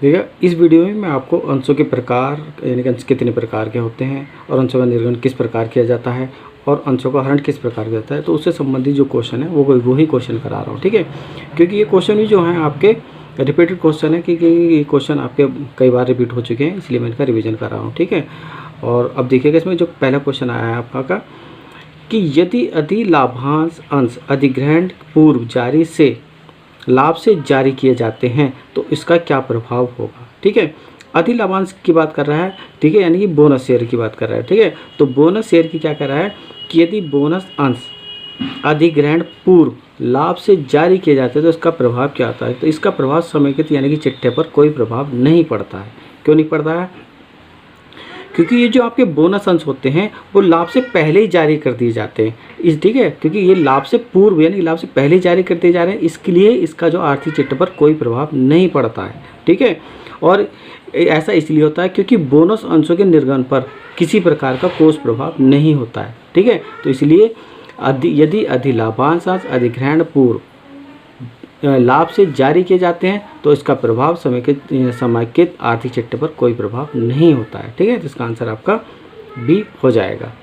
देखिए, इस वीडियो में मैं आपको अंशों के प्रकार यानी कि अंश कितने प्रकार के होते हैं और अंशों का निर्गुणन किस प्रकार किया जाता है और अंशों का हरण किस प्रकार किया जाता है, तो उससे संबंधित जो क्वेश्चन है वो ही क्वेश्चन करा रहा हूँ। ठीक है, क्योंकि ये क्वेश्चन भी जो है आपके रिपीटेड क्वेश्चन है, क्योंकि ये क्वेश्चन आपके कई बार रिपीट हो चुके हैं, इसलिए मैं इनका रिविजन कर रहा हूँ। ठीक है, और अब देखिएगा इसमें जो पहला क्वेश्चन आया है आपका का कि यदि अधिलाभांश अंश अधिग्रहण पूर्व जारी से लाभ से जारी किए जाते हैं तो इसका क्या प्रभाव होगा। ठीक है, अधिलाभांश की बात कर रहा है। ठीक है, यानी कि बोनस शेयर की बात कर रहा है। ठीक है, तो बोनस शेयर की क्या कर रहा है कि यदि बोनस अंश अधिग्रहण पूर्व लाभ से जारी किए जाते हैं तो इसका प्रभाव क्या होता है। तो इसका प्रभाव समेकित यानी कि चिट्ठे पर कोई प्रभाव नहीं पड़ता है। क्यों नहीं पड़ता है? क्योंकि ये जो आपके बोनस अंश होते हैं वो लाभ से पहले ही जारी कर दिए जाते हैं। इस ठीक है, क्योंकि ये लाभ से पूर्व यानी लाभ से पहले ही जारी कर दिए जा रहे हैं, इसके लिए इसका जो आर्थिक चिट्ठे पर कोई प्रभाव नहीं पड़ता है। ठीक है, और ऐसा इसलिए होता है क्योंकि बोनस अंशों के निर्गमन पर किसी प्रकार का कोई प्रभाव नहीं होता है। ठीक है, तो इसलिए यदि अधिलाभांश अंश अधिग्रहण पूर्व लाभ से जारी किए जाते हैं तो इसका प्रभाव समेकित आर्थिक चिट्ठे पर कोई प्रभाव नहीं होता है। ठीक है, तो इसका आंसर आपका बी हो जाएगा।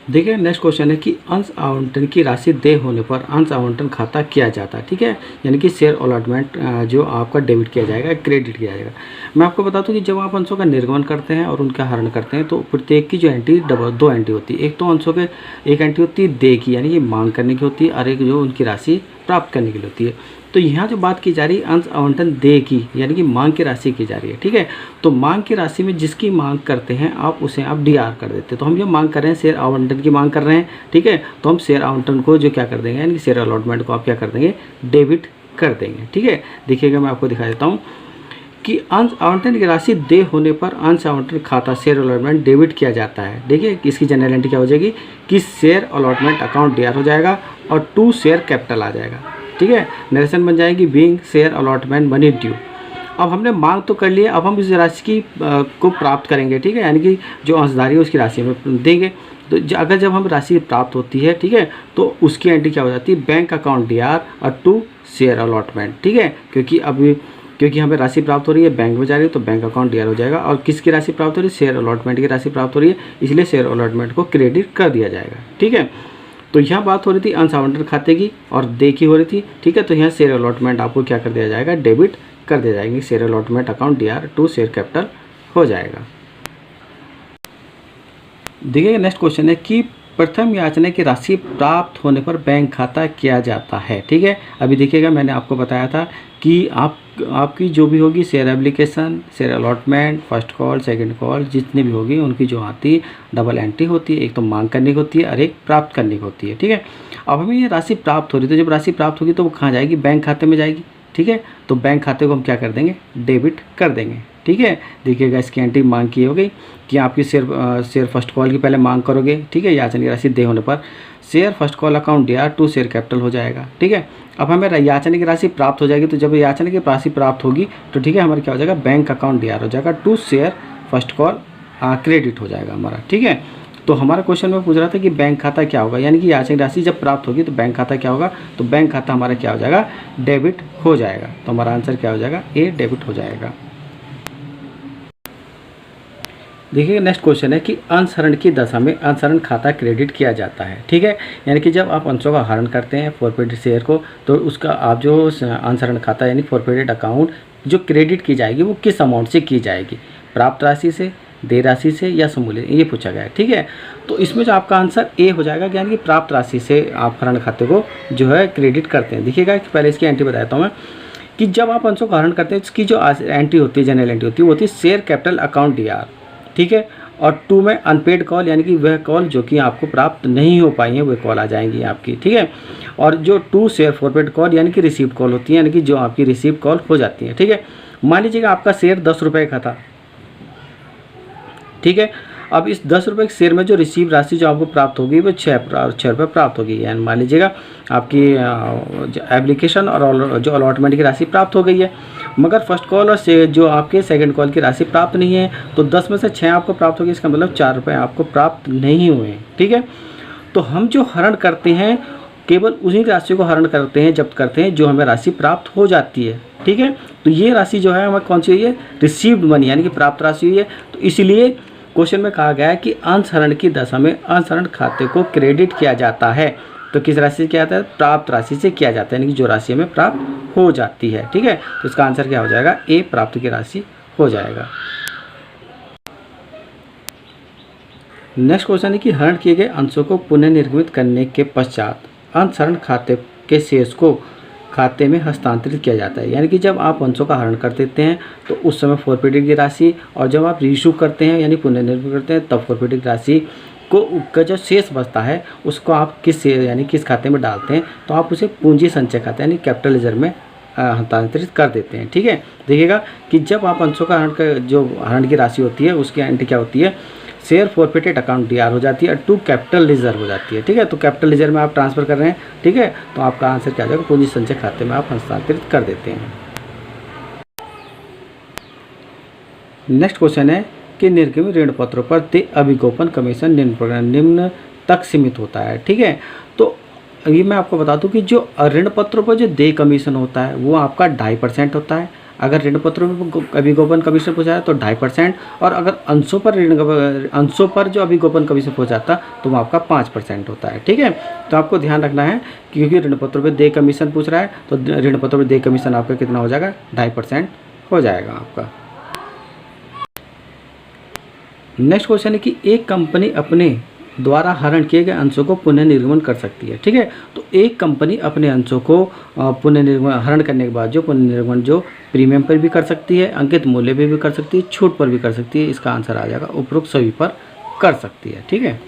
देखिए, नेक्स्ट क्वेश्चन है कि अंश आवंटन की राशि देय होने पर अंश आवंटन खाता किया जाता है। ठीक है, यानी कि शेयर अलॉटमेंट जो आपका डेबिट किया जाएगा, क्रेडिट किया जाएगा। मैं आपको बता दूं कि जब आप अंशों का निर्गमन करते हैं और उनका हरण करते हैं तो प्रत्येक की जो एंट्री दो एंट्री होती है। एक तो अंशों के एक एंट्री होती है देय की, यानी कि मांग करने की होती है, और एक जो उनकी राशि प्राप्त करने की होती है। तो यहाँ जो बात की जा रही है अंश आवंटन देय की, यानी कि मांग की राशि की जा रही है। ठीक है, तो मांग की राशि में जिसकी मांग करते हैं आप उसे आप डीआर कर देते हैं। तो हम जो मांग कर रहे हैं शेयर आवंटन की मांग कर रहे हैं। ठीक है, तो हम शेयर आवंटन को जो क्या कर देंगे, यानी कि शेयर अलॉटमेंट को आप क्या कर देंगे, डेबिट कर देंगे। ठीक है, देखिएगा मैं आपको दिखा देता हूँ कि अंश आवंटन की राशि देय होने पर अंश आवंटन खाता शेयर अलॉटमेंट डेबिट किया जाता है। देखिए, इसकी जनरल एंट्री क्या हो जाएगी कि शेयर अलॉटमेंट अकाउंट डीआर हो जाएगा और टू शेयर कैपिटल आ जाएगा। ठीक है, नरेशन बन जाएगी being share allotment money due. अब हमने मांग तो कर लिया, अब हम इस राशि की को प्राप्त करेंगे। ठीक है, यानी कि जो अंशधारी है उसकी राशि में देंगे। तो अगर जब हम राशि प्राप्त होती है, ठीक है, तो उसकी एंट्री क्या हो जाती है, बैंक अकाउंट डीआर और टू शेयर अलॉटमेंट। ठीक है, क्योंकि हमें राशि प्राप्त हो रही है, बैंक में जा रही है, तो बैंक अकाउंट डीआर हो जाएगा। और किसकी राशि प्राप्त हो रही है, शेयर अलॉटमेंट की राशि प्राप्त हो रही है, इसलिए शेयर अलॉटमेंट को क्रेडिट कर दिया जाएगा। ठीक है, तो यहाँ बात हो रही थी अंश आवंटन खाते की और देय की हो रही थी। ठीक है, तो यहाँ शेयर अलॉटमेंट आपको क्या कर दिया जाएगा, डेबिट कर दिया जाएंगे। Share allotment account DR to share capital हो जाएगा। देखिए, नेक्स्ट क्वेश्चन है कि प्रथम याचना की राशि प्राप्त होने पर बैंक खाता किया जाता है। ठीक है, अभी देखिएगा मैंने आपको बताया था कि आपकी जो भी होगी share application, share allotment, first call, second call जितनी भी होगी उनकी जो आती डबल एंट्री होती है। एक तो मांग करने की होती है और एक प्राप्त करने की होती है। ठीक है, अब हमें ये राशि प्राप्त हो रही है, तो जब राशि प्राप्त होगी तो वो कहाँ जाएगी, बैंक खाते में जाएगी। ठीक है, तो बैंक खाते को हम क्या कर देंगे, डेबिट कर देंगे। ठीक है, देखिएगा इसकी एंट्री मांग की हो गई कि आपकी शेयर फर्स्ट कॉल की पहले मांग करोगे। ठीक है, याचना की राशि देय होने पर share first call account DR to share capital हो जाएगा। ठीक है, अब हमें याचना की राशि प्राप्त हो जाएगी, तो जब याचना की राशि प्राप्त होगी तो ठीक है हमारा क्या हो जाएगा, बैंक अकाउंट डीआर हो जाएगा to share first call credit हो जाएगा हमारा। ठीक है, तो हमारा क्वेश्चन में पूछ रहा था कि बैंक खाता क्या होगा, यानी कि याचना की राशि जब प्राप्त होगी तो बैंक खाता क्या होगा, तो बैंक खाता हमारा क्या हो जाएगा, डेबिट हो जाएगा। तो हमारा आंसर क्या हो जाएगा, ए डेबिट हो जाएगा। देखिए, नेक्स्ट क्वेश्चन है कि अंशहरण की दशा में अंशहरण खाता क्रेडिट किया जाता है। ठीक है, यानी कि जब आप अंशों का हरण करते हैं फॉरफिटेड शेयर को, तो उसका आप जो अंशहरण खाता यानी फॉरफिटेड अकाउंट जो क्रेडिट की जाएगी वो किस अमाउंट से की जाएगी, प्राप्त राशि से, देय राशि से या समूल्य, ये पूछा गया है। ठीक है, तो इसमें जो आपका आंसर ए हो जाएगा, यानी कि प्राप्त राशि से आप हरण खाते को जो है क्रेडिट करते हैं। देखिएगा कि पहले इसकी एंट्री बताता हूँ मैं कि जब आप अंशों का हरण करते हैं इसकी जो एंट्री होती है, जनरल एंट्री होती है, वो होती है शेयर कैपिटल अकाउंट डीआर। ठीक है, और टू में अनपेड कॉल, यानी कि वह कॉल जो कि आपको प्राप्त नहीं हो पाई है वह कॉल आ जाएंगी आपकी। ठीक है, और जो टू शेयर फॉरवर्ड कॉल यानी कि रिसीव कॉल होती है, यानी कि जो आपकी रिसीव कॉल हो जाती है। ठीक है, मान लीजिएगा आपका शेयर 10 रुपये का था। ठीक है, अब इस 10 रुपये के शेयर में जो रिसीव राशि जो आपको प्राप्त होगी वो 6 रुपये प्राप्त होगी। यानी मान लीजिएगा आपकी एप्लीकेशन और जो अलॉटमेंट की राशि प्राप्त हो गई है, मगर फर्स्ट कॉल और जो आपके सेकंड कॉल की राशि प्राप्त नहीं है, तो 10 में से 6 आपको प्राप्त होगी, इसका मतलब 4 रुपये आपको प्राप्त नहीं हुए हैं। ठीक है, तो हम जो हरण करते हैं केवल उसी राशि को हरण करते हैं, जब्त करते हैं जो हमें राशि प्राप्त हो जाती है। ठीक है, तो ये राशि जो है हमें कौन सी हुई है, रिसीव्ड मनी यानी कि प्राप्त राशि हुई है। तो इसलिए क्वेश्चन में कहा गया है कि अंश हरण की दशा में अंश हरण खाते को क्रेडिट किया जाता है। तो किस राशि से किया जाता है, प्राप्त राशि से किया जाता है, यानी कि जो राशि हमें प्राप्त हो जाती है। ठीक है, तो इसका आंसर क्या हो जाएगा, ए प्राप्त की राशि हो जाएगा। नेक्स्ट क्वेश्चन है कि हरण किए गए अंशों को पुनः निर्गमित करने के पश्चात अंश हरण खाते के शेष को खाते में हस्तांतरित किया जाता है। यानी कि जब आप अंशों का हरण कर देते हैं तो उस समय फॉरफिटेड की राशि, और जब आप रीइश्यू करते हैं यानी पुनर्निर्मित करते हैं तब फॉरफिटेड राशि का जो शेष बचता है उसको आप किस खाते में डालते हैं, तो आप उसे पूंजी संचय खाते यानी कैपिटल लेजर में हस्तांतरित कर देते हैं। ठीक है, देखिएगा कि जब आप अंशों का हरण की राशि होती है उसकी एंट्री क्या होती है, शेयर फॉरफिटेड अकाउंट डीआर हो जाती है, टू कैपिटल लेजर हो जाती है। ठीक है, तो कैपिटल लेजर में आप ट्रांसफर कर रहे हैं। ठीक है, तो आपका आंसर क्या आ जाएगा, पूंजी संचय खाते में आप हस्तांतरित कर देते हैं। नेक्स्ट क्वेश्चन है कि निर्गमित ऋण पत्रों पर देय अभिगोपन कमीशन निम्न तक सीमित होता है। ठीक है, तो ये मैं आपको बता दूं कि जो ऋण पत्रों पर जो देय कमीशन होता है वो आपका 2.5% होता है। अगर ऋण पत्रों में अभिगोपन कमीशन पूछा है तो 2.5%, और अगर अंशों पर जो अभिगोपन कमीशन पूछा जाता तो वो आपका 5% होता है। ठीक है, तो आपको ध्यान रखना है क्योंकि ऋण पत्रों पर देय कमीशन पूछ रहा है तो ऋण पत्रों पर देय कमीशन आपका कितना हो जाएगा, 2.5% हो जाएगा आपका। नेक्स्ट क्वेश्चन है कि एक कंपनी अपने द्वारा हरण किए गए अंशों को पुनर्निर्गमन कर सकती है। ठीक है, तो एक कंपनी अपने अंशों को हरण करने के बाद जो पुनर्निर्गमन जो प्रीमियम पर भी कर सकती है, अंकित मूल्य पर भी कर सकती है, छूट पर भी कर सकती है। इसका आंसर आ जाएगा उपरोक्त सभी पर कर सकती है। ठीक है,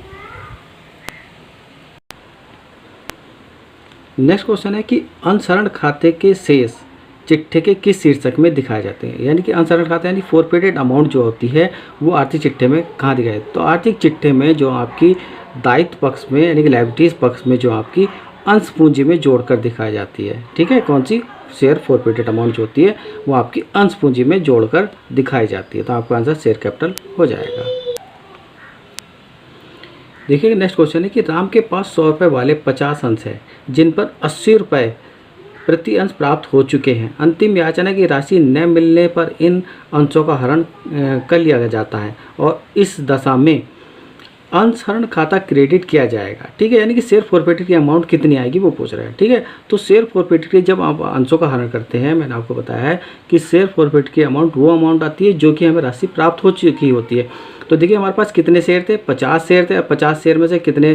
नेक्स्ट क्वेश्चन है कि अंशहरण खाते के शेष चिट्ठे के किस शीर्षक में दिखाए जाते हैं। यानी कि अंशहरण खाता यानी फॉरफिटेड अमाउंट जो होती है वो आर्थिक चिट्ठे में कहाँ दिखाए, तो आर्थिक चिट्ठे में जो आपकी दायित्व पक्ष में यानी कि लायबिलिटीज पक्ष में जो आपकी अंश पूंजी में जोड़कर दिखाई जाती है। ठीक है, कौन सी, शेयर फॉरफिटेड अमाउंट जो होती है वो आपकी अंश पूंजी में जोड़कर दिखाई जाती है। तो आपका आंसर शेयर कैपिटल हो जाएगा। देखिए नेक्स्ट क्वेश्चन है कि राम के पास 100 रुपये वाले 50 अंश है जिन पर 80 रुपये प्रति अंश प्राप्त हो चुके हैं। अंतिम याचना की राशि न मिलने पर इन अंशों का हरण कर लिया जाता है और इस दशा में अंशहरण खाता क्रेडिट किया जाएगा। ठीक है, यानी कि शेयर फॉरफिटेड की अमाउंट कितनी आएगी वो पूछ रहे हैं। ठीक है, तो शेयर फॉरफिटेड की जब आप अंशों का हरण करते हैं, मैंने आपको बताया है कि शेयर फॉरफिटेड की अमाउंट वो अमाउंट आती है जो कि हमें राशि प्राप्त हो चुकी होती है। तो देखिए हमारे पास कितने शेयर थे, 50 शेयर थे। 50 शेयर में से कितने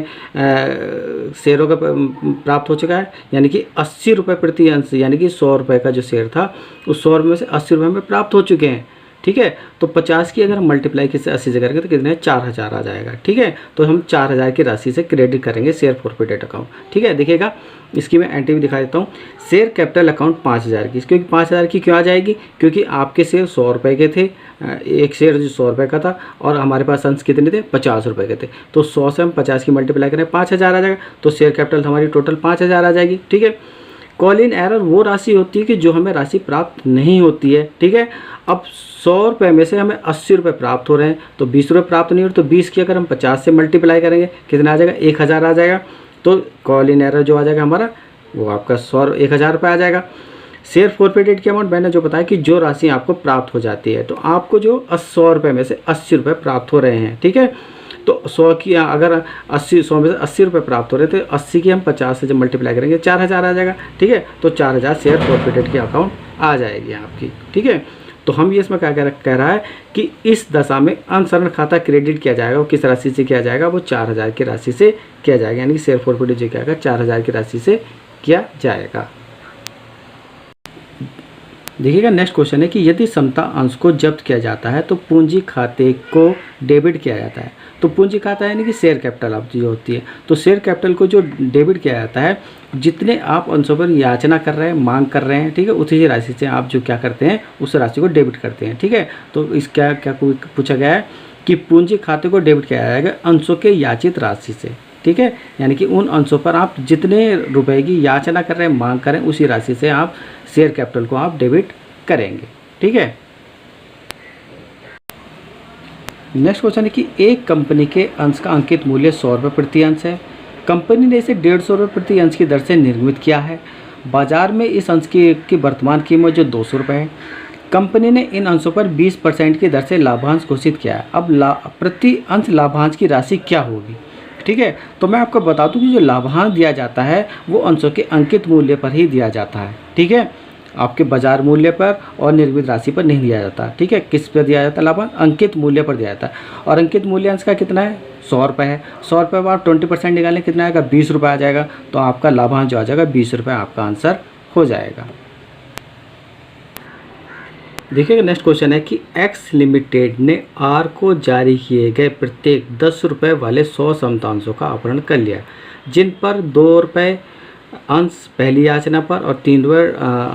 शेयरों का प्राप्त हो चुका है, यानी कि 80 रुपये प्रति अंश, यानी कि 100 रुपये का जो शेयर था उस 100 रुपये में से 80 रुपये में प्राप्त हो चुके हैं। ठीक है, तो 50 की अगर हम मल्टीप्लाई किसी 80 से करेंगे तो कितने 4000 आ जाएगा। ठीक है, तो हम 4000 की राशि से क्रेडिट करेंगे शेयर फॉरफिटेड अकाउंट। ठीक है, देखिएगा इसकी मैं एंट्री भी दिखा देता हूँ। शेयर कैपिटल अकाउंट 5000 की, क्योंकि 5000 की क्यों आ जाएगी, क्योंकि आपके शेयर 100 रुपये के थे, एक शेयर जो 100 रुपये का था और हमारे पास अंश कितने थे, 50 रुपये के थे। तो 100 से हम 50 की मल्टीप्लाई करें 5000 आ जाएगा, तो शेयर कैपिटल हमारी टोटल 5000 आ जाएगी। ठीक है, कॉल इन एरर वो राशि होती है कि जो हमें राशि प्राप्त नहीं होती है। ठीक है, अब 100 रुपये में से हमें 80 रुपये प्राप्त हो रहे हैं तो 20 रुपये प्राप्त नहीं हो रहे, तो 20 की अगर हम 50 से मल्टीप्लाई करेंगे कितना आ जाएगा, 1000 आ जाएगा। तो कॉल इन एरर जो आ जाएगा हमारा वो आपका 1000 रुपये आ जाएगा। शेयर फॉरफिटेड की अमाउंट मैंने जो बताया कि जो राशि आपको प्राप्त हो जाती है, तो आपको जो 100 रुपये में से 80 रुपये प्राप्त हो रहे हैं। ठीक है, तो 100 की अगर 100 में से 80 रुपये प्राप्त हो रहे थे, 80 की हम 50 से जब मल्टीप्लाई करेंगे 4000 आ जाएगा। ठीक है, तो 4000 शेयर फॉरफिटेड की अकाउंट आ जाएगी आपकी। ठीक है, तो हम ये इसमें क्या कह रहा है कि इस दशा में अंशहरण खाता क्रेडिट किया जाएगा। वो किस राशि से किया जाएगा, वो 4000 की राशि से किया जाएगा, यानी कि शेयर फॉरफिटेड जो क्या होगा 4000 की राशि से किया जाएगा। देखिएगा नेक्स्ट क्वेश्चन है कि यदि समता अंश को जब्त किया जाता है तो पूंजी खाते को डेबिट किया जाता है। तो पूंजी खाता यानी कि शेयर कैपिटल आप जो होती है, तो शेयर कैपिटल को जो डेबिट किया जाता है, जितने आप अंशों पर याचना कर रहे हैं, मांग कर रहे हैं, ठीक है, उसी राशि से आप जो क्या करते हैं उस राशि को डेबिट करते हैं। ठीक है, तो इस क्या पूछा गया है कि पूंजी खाते को डेबिट किया जाएगा अंशों के याचित राशि से। ठीक है, यानी कि उन अंशों पर आप जितने रुपए की याचना कर रहे हैं, मांग करें, उसी राशि से आप शेयर कैपिटल को आप डेबिट करेंगे। ठीक है, नेक्स्ट क्वेश्चन है कि एक कंपनी के अंश का अंकित मूल्य 100 रुपये प्रति अंश है कंपनी ने इसे 150 रुपये प्रति अंश की दर से निर्मित किया है। बाजार में इस अंश की वर्तमान कीमत जो 200 रुपये है। कंपनी ने इन अंशों पर 20% की दर से लाभांश घोषित किया है। अब प्रति अंश लाभांश की राशि क्या होगी, ठीक है। तो मैं आपको बता दूं कि जो लाभांश दिया जाता है वो अंशों के अंकित मूल्य पर ही दिया जाता है, ठीक है। आपके बाजार मूल्य पर और निर्मित राशि पर नहीं दिया जाता, ठीक है। किस पर दिया जाता है लाभांश? अंकित मूल्य पर दिया जाता है। और अंकित मूल्य अंश का कितना है? 100 रुपये है। 100 रुपये पर आप 20% निकालें, कितना आएगा? 20 रुपये आ जाएगा। तो आपका लाभांश जो आ जाएगा 20 रुपये आपका आंसर हो जाएगा। देखिएगा नेक्स्ट क्वेश्चन है कि एक्स लिमिटेड ने आर को जारी किए गए प्रत्येक 10 रुपये वाले 100 समतांशों का अपहरण कर लिया, जिन पर 2 रुपये अंश पहली याचना पर और 3 रुपये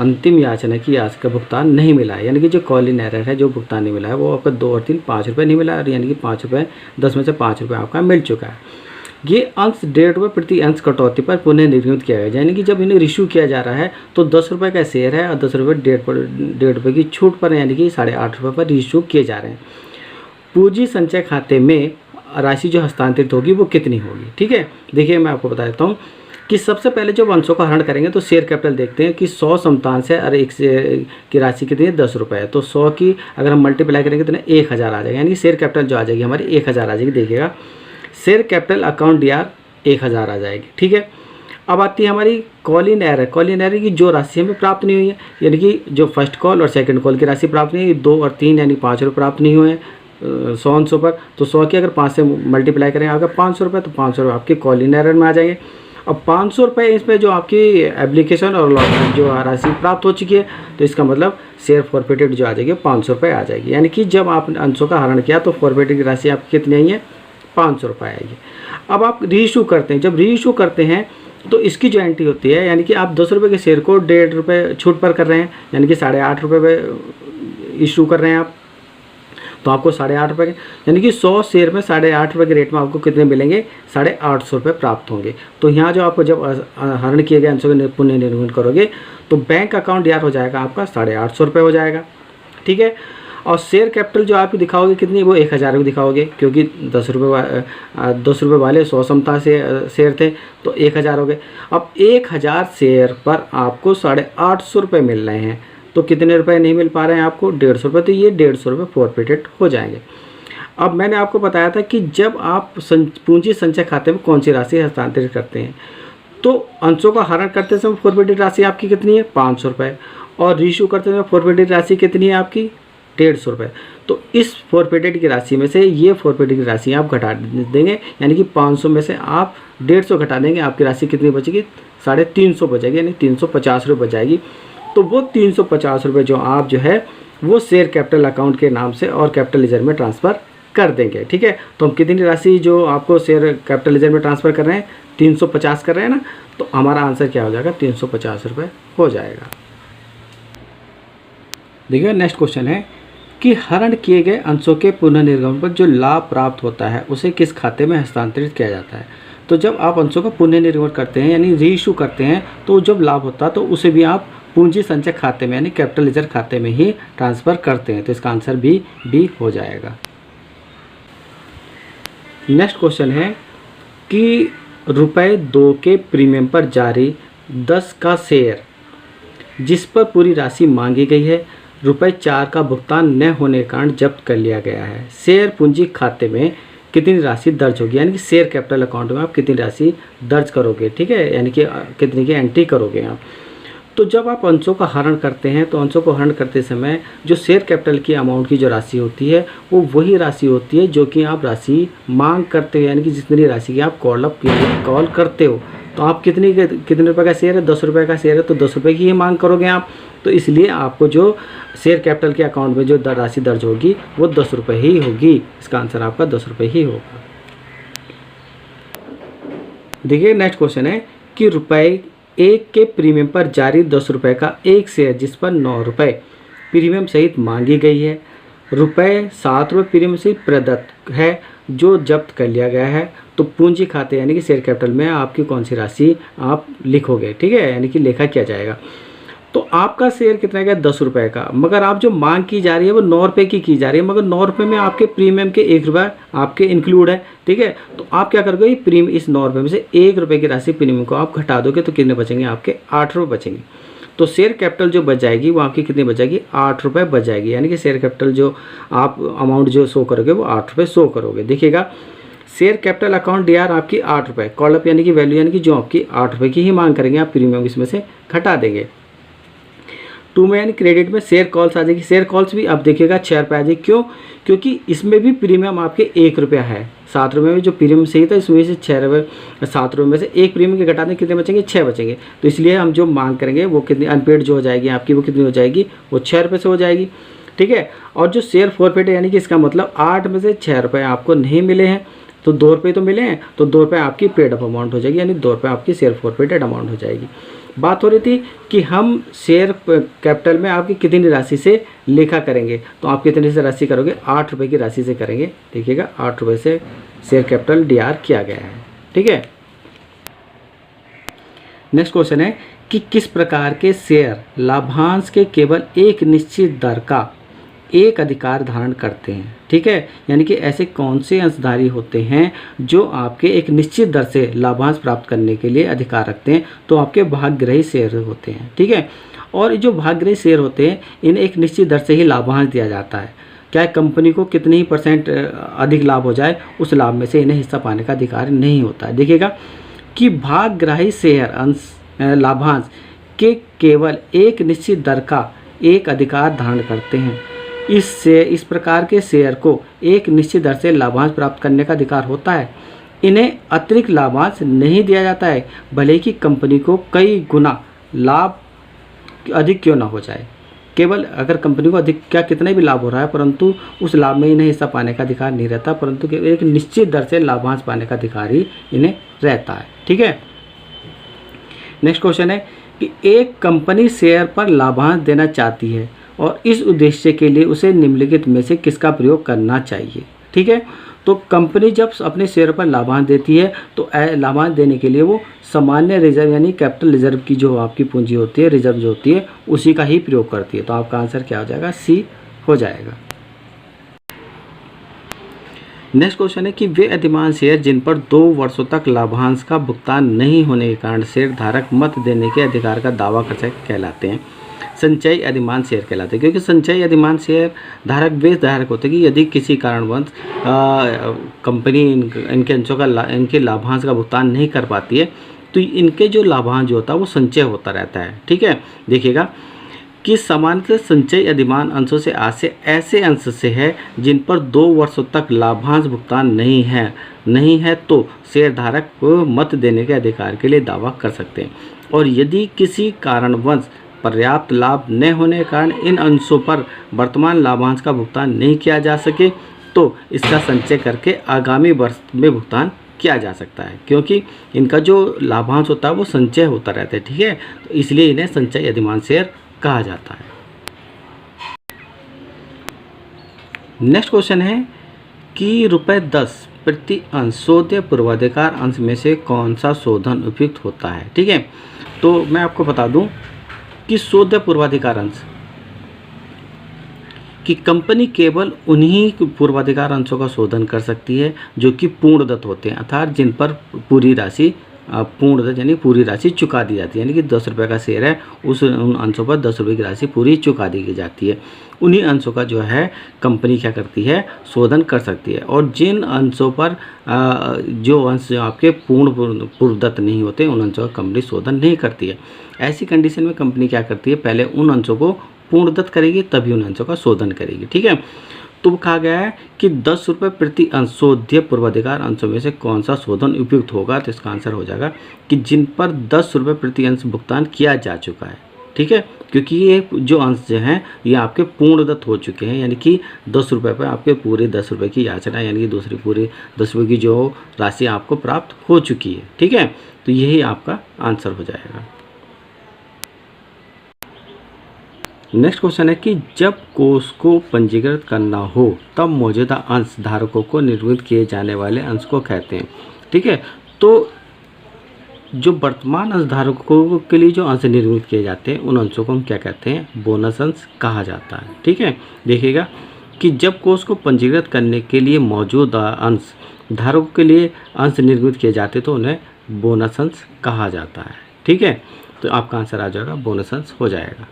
अंतिम याचना की याचना का भुगतान नहीं मिला है। यानी कि जो कॉलिन एरर है, जो भुगतान नहीं मिला है वो आपका 2 और 3 5 रुपये नहीं मिला, और यानी कि 5 रुपये 10 में से 5 रुपये आपका मिल चुका है। ये अंश 1.5 रुपये प्रति अंश कटौती पर पुनः निर्मित किया गया। यानी कि जब इन्हें इशू किया जा रहा है तो 10 रुपये का शेयर है और 10 रुपये 1.5 रुपये की छूट पर, यानी कि 8.5 रुपये पर इशू किए जा रहे हैं। पूंजी संचय खाते में राशि जो हस्तांतरित होगी वो कितनी होगी, ठीक है। देखिए मैं आपको बता देता हूँ कि सबसे पहले जब अंशों का हरण करेंगे तो शेयर कैपिटल देखते हैं कि 100 समतांश है और एक शेयर की राशि कितनी है? 10 रुपये है। तो 100 की अगर हम मल्टीप्लाई करेंगे तो 1000 आ जाएगा, यानी शेयर कैपिटल जो आ जाएगी हमारी 1000 आ जाएगी। देखिएगा शेयर कैपिटल अकाउंट DR 1000 आ जाएगी, ठीक है। अब आती है हमारी कॉलिन एरर। कॉलिन एरर की जो राशि हमें प्राप्त नहीं हुई है, यानी कि जो फर्स्ट कॉल और सेकंड कॉल की राशि प्राप्त नहीं हुई, 2 और 3 यानी 5 रुपये प्राप्त नहीं हुए हैं 100 अंशों पर। तो 100 की अगर 5 से मल्टीप्लाई करें अगर 500 रुपये, तो 500 रुपये आपके कॉलिन एरर में आ जाएंगे। अब 500 रुपये इसमें जो आपकी एप्लीकेशन और लॉट जो राशि प्राप्त हो चुकी है, तो इसका मतलब शेयर फॉरफिटेड जो आ जाएगी 500 रुपये आ जाएगी। यानी कि जब आप अंशों का हरण किया तो फॉरफिटेड की राशि आपकी कितनी आई है? 500 रुपये आएगी। अब आप रीइशू करते हैं, जब रीइशू करते हैं तो इसकी जो एंट्री होती है, यानी कि आप 10 रुपये के शेयर को 1.5 रुपये छूट पर कर रहे हैं, यानी कि 8.5 रुपये पे इशू कर रहे हैं आप, तो आपको 8.5 रुपये, यानी कि 100 शेयर में 8.5 रुपये के रेट में आपको कितने मिलेंगे? 850 रुपये प्राप्त होंगे। तो यहाँ जो आपको जब हरण किए गए अंशों के पुनः निर्मित करोगे तो बैंक अकाउंट DR हो जाएगा आपका 850 रुपये हो जाएगा, ठीक है। और शेयर कैपिटल जो आप दिखाओगे कितनी, वो 1000 की दिखाओगे, क्योंकि 10 रुपये वाले 100 समता से शेयर थे तो 1000 हो गए। अब 1000 शेयर पर आपको 850 रुपये मिल रहे हैं, तो कितने रुपए नहीं मिल पा रहे हैं आपको? 150 रुपये। तो ये 150 रुपये फॉरफिटेड हो जाएंगे। अब मैंने आपको बताया था कि जब आप पूंजी संचय खाते में कौन सी राशि हस्तांतरित करते हैं, तो अंशों का हरण करते समय फॉरफिटेड राशि आपकी कितनी है? 500 रुपये। और रीइशू करते समय फॉरफिटेड राशि कितनी है आपकी? 150 रुपये। तो इस फॉरफिटेड की राशि में से ये फॉरफिटेड की राशि आप घटा देंगे, यानी कि 500 में से आप 150 घटा देंगे, आपकी राशि कितनी बचेगी? 350 बचेगी, यानी 350 रुपये बच जाएगी। तो वो 350 रुपये जो आप जो है वो शेयर कैपिटल अकाउंट के नाम से और कैपिटल लेजर में ट्रांसफ़र कर देंगे, ठीक है। तो हम कितनी राशि जो आपको शेयर कैपिटल लेजर में ट्रांसफ़र कर रहे हैं? 350 कर रहे हैं ना, तो हमारा आंसर क्या हो जाएगा? 350 रुपये हो जाएगा। देखिए नेक्स्ट क्वेश्चन है कि हरण किए गए अंशों के पुनर्निर्गमन पर जो लाभ प्राप्त होता है उसे किस खाते में हस्तांतरित किया जाता है। तो जब आप अंशों का पुनर्निर्गमन करते हैं यानी रीइशू करते हैं, तो जब लाभ होता है तो उसे भी आप पूंजी संचय खाते में यानी कैपिटल लेजर खाते में ही ट्रांसफ़र करते हैं। तो इसका आंसर बी हो जाएगा। नेक्स्ट क्वेश्चन है कि ₹2 के प्रीमियम पर जारी 10 का शेयर जिस पर पूरी राशि मांगी गई है, ₹4 का भुगतान न होने के कारण जब्त कर लिया गया है। शेयर पूंजी खाते में कितनी राशि दर्ज होगी, यानी कि शेयर कैपिटल अकाउंट में आप कितनी राशि दर्ज करोगे, ठीक है, यानी कि कितनी की एंट्री करोगे आप। तो जब आप अंशों का हरण करते हैं तो अंशों को हरण करते समय जो शेयर कैपिटल की अमाउंट की जो राशि होती है वो वही राशि होती है जो कि आप राशि मांग करते हो, यानी कि जितनी राशि की आप कॉल करते हो। तो आप कितने रुपए का शेयर है? 10 रुपये का शेयर है, तो 10 रुपये की ही मांग करोगे आप। तो इसलिए आपको जो शेयर कैपिटल के अकाउंट में जो राशि दर्ज होगी वो 10 रुपये ही होगी। इसका आंसर आपका 10 रुपये ही होगा। देखिए नेक्स्ट क्वेश्चन है कि ₹1 के प्रीमियम पर जारी 10 रुपये का एक शेयर जिस पर 9 रुपये प्रीमियम सहित मांगी गई है, ₹7 प्रीमियम से प्रदत्त है जो जब्त कर लिया गया है। तो पूंजी खाते यानी कि शेयर कैपिटल में आपकी कौन सी राशि आप लिखोगे, ठीक है, यानी कि लेखा किया जाएगा। तो तो आपका शेयर कितना का 10 रुपये का, मगर आप जो मांग की जा रही है वो 9 रुपये की जा रही है, मगर 9 रुपये में आपके प्रीमियम के 1 रुपये आपके इंक्लूड है। ठीक है, तो आप क्या करोगे, प्रीमियम इस 9 रुपये में से 1 रुपये की राशि प्रीमियम को आप घटा दोगे तो कितने बचेंगे, आपके 8 रुपये बचेंगे। तो शेयर कैपिटल जो बच जाएगी वो आपकी कितनी बच जाएगी, 8 रुपये बच जाएगी। यानी कि शेयर कैपिटल जो आप अमाउंट जो शो करोगे वो 8 रुपये शो करोगे। देखिएगा, शेयर कैपिटल अकाउंट डीआर आपकी 8 रुपये, कॉलअप यानी कि वैल्यू यानी कि जो आपकी 8 रुपये की ही मांग करेंगे, आप प्रीमियम इसमें से घटा देंगे। टू में यानी क्रेडिट में शेयर कॉल्स आ जाएगी। शेयर कॉल्स भी आप देखिएगा 6 रुपये आ जाएगी। क्यों, क्योंकि इसमें भी प्रीमियम आपके 1 रुपया है। 7 रुपये में जो प्रीमियम सही था इसमें से 6 रुपये, 7 रुपये में से एक प्रीमियम के घटा दें, कितने बचेंगे, 6 बचेंगे। तो इसलिए हम जो मांग करेंगे वो कितनी अनपेड जो हो जाएगी आपकी, वो कितनी हो जाएगी, वो 6 रुपये से हो जाएगी। ठीक है, और जो शेयर फॉरफिट है यानी कि इसका मतलब 8 में से 6 रुपये आपको नहीं मिले हैं, तो 2 रुपये तो मिले हैं, तो 2 रुपये आपकी पेड अप अमाउंट हो जाएगी, यानी 2 रुपये आपकी शेयर फॉरफिटेड अमाउंट हो जाएगी। बात हो रही थी कि हम शेयर कैपिटल में आपकी कितनी राशि से लेखा करेंगे, तो आप कितनी से राशि करोगे, 8 रुपये की राशि से करेंगे। देखिएगा, 8 रुपये से शेयर कैपिटल डीआर किया गया है। ठीक है, नेक्स्ट क्वेश्चन है कि किस प्रकार के शेयर लाभांश के केवल एक निश्चित दर का एक अधिकार धारण करते हैं। ठीक है, यानी कि ऐसे कौन से अंशधारी होते हैं जो आपके एक निश्चित दर से लाभांश प्राप्त करने के लिए अधिकार रखते हैं, तो आपके भागग्राही शेयर होते हैं। ठीक है, और जो भागग्राही शेयर होते हैं इन्हें एक निश्चित दर से ही लाभांश दिया जाता है। क्या कंपनी को कितने ही % अधिक लाभ हो जाए, उस लाभ में से इन्हें हिस्सा पाने का अधिकार नहीं होता है। देखिएगा कि भागग्राही शेयर अंश लाभांश के केवल एक निश्चित दर का एक अधिकार धारण करते हैं। इस प्रकार के शेयर को एक निश्चित दर से लाभांश प्राप्त करने का अधिकार होता है। इन्हें अतिरिक्त लाभांश नहीं दिया जाता है, भले ही कंपनी को कई गुना लाभ अधिक क्यों ना हो जाए। केवल अगर कंपनी को अधिक क्या कितना भी लाभ हो रहा है, परंतु उस लाभ में इन्हें हिस्सा पाने का अधिकार नहीं रहता, परंतु एक निश्चित दर से लाभांश पाने का अधिकार ही इन्हें रहता है। ठीक है, नेक्स्ट क्वेश्चन है कि एक कंपनी शेयर पर लाभांश देना चाहती है और इस उद्देश्य के लिए उसे निम्नलिखित में से किसका प्रयोग करना चाहिए। ठीक है, तो कंपनी जब अपने शेयर पर लाभांश देती है तो लाभांश देने के लिए वो सामान्य रिजर्व यानी कैपिटल रिजर्व की जो आपकी पूंजी होती है, रिजर्व जो होती है, उसी का ही प्रयोग करती है। तो आपका आंसर क्या हो जाएगा, सी हो जाएगा। नेक्स्ट क्वेश्चन है कि वे अधिमान शेयर जिन पर 2 वर्षों तक लाभांश का भुगतान नहीं होने के कारण शेयर धारक मत देने के अधिकार का दावा कर कहलाते हैं। संचयी अधिमान शेयर कहलाते हैं, क्योंकि संचयी अधिमान शेयर धारक वे धारक होते हैं कि यदि किसी कारणवश कंपनी इनके अंशों का इनके लाभांश का भुगतान नहीं कर पाती है, तो इनके जो लाभांश जो होता है वो संचय होता रहता है। ठीक है, देखिएगा कि सामान्यतः संचयी अधिमान अंशों से आशय ऐसे अंश से है जिन पर 2 वर्षों तक लाभांश भुगतान नहीं है तो शेयर धारक को मत देने के अधिकार के लिए दावा कर सकते हैं। और यदि किसी कारणवश पर्याप्त लाभ न होने के कारण इन अंशों पर वर्तमान लाभांश का भुगतान नहीं किया जा सके, तो इसका संचय करके आगामी वर्ष में भुगतान किया जा सकता है, क्योंकि इनका जो लाभांश होता है वो संचय होता रहता है। ठीक है, तो इसलिए इन्हें संचयी अधिमान शेयर कहा जाता है। नेक्स्ट क्वेश्चन है कि ₹10 प्रति अंश शोध्य पूर्वाधिकार अंश में से कौन सा शोधन उपयुक्त होता है। ठीक है, तो मैं आपको बता दूं कि शोध्य पूर्वाधिकार अंश कि कंपनी केवल उन्हीं पूर्वाधिकार अंशों का शोधन कर सकती है जो कि पूर्णदत्त होते हैं, अर्थात जिन पर पूरी राशि पूर्णदत्त यानी पूरी राशि चुका दी जाती है। यानी कि 10 रुपये का शेयर है, उन अंशों पर 10 रुपये की राशि पूरी चुका दी जाती है। उन्हीं अंशों का जो है कंपनी क्या करती है, शोधन कर सकती है। और जिन अंशों पर जो अंश आपके पूर्णदत्त नहीं होते, उन अंशों का कंपनी शोधन नहीं करती है। ऐसी कंडीशन में कंपनी क्या करती है, पहले उन अंशों को पूर्णदत्त करेगी, तभी उन अंशों का शोधन करेगी। ठीक है, तो कहा गया है कि 10 रुपये प्रति अंश शोध्य पूर्वाधिकार अंशों में से कौन सा शोधन उपयुक्त होगा। तो इसका आंसर हो जाएगा कि जिन पर 10 रुपये प्रति अंश भुगतान किया जा चुका है। ठीक है, क्योंकि ये जो अंश जो हैं ये आपके पूर्णदत्त हो चुके हैं, यानी कि 10 रुपये पर आपके पूरे 10 रुपये की याचना यानी कि दूसरी पूरी 10 रुपये की जो राशि आपको प्राप्त हो चुकी है। ठीक है, तो यही आपका आंसर हो जाएगा। नेक्स्ट क्वेश्चन है कि जब कोष को पंजीकृत करना हो तब मौजूदा अंश धारकों को निर्मित किए जाने वाले अंश को कहते हैं। ठीक है, तो जो वर्तमान अंशधारकों के लिए जो अंश निर्मित किए जाते हैं उन अंशों को हम क्या कहते हैं, बोनस अंश कहा जाता है। ठीक है, देखिएगा कि जब कोष को पंजीकृत करने के लिए मौजूद अंश धारकों के लिए अंश निर्मित किए जाते तो उन्हें बोनस अंश कहा जाता है। ठीक है, तो आपका आंसर आ जाएगा बोनस अंश हो जाएगा।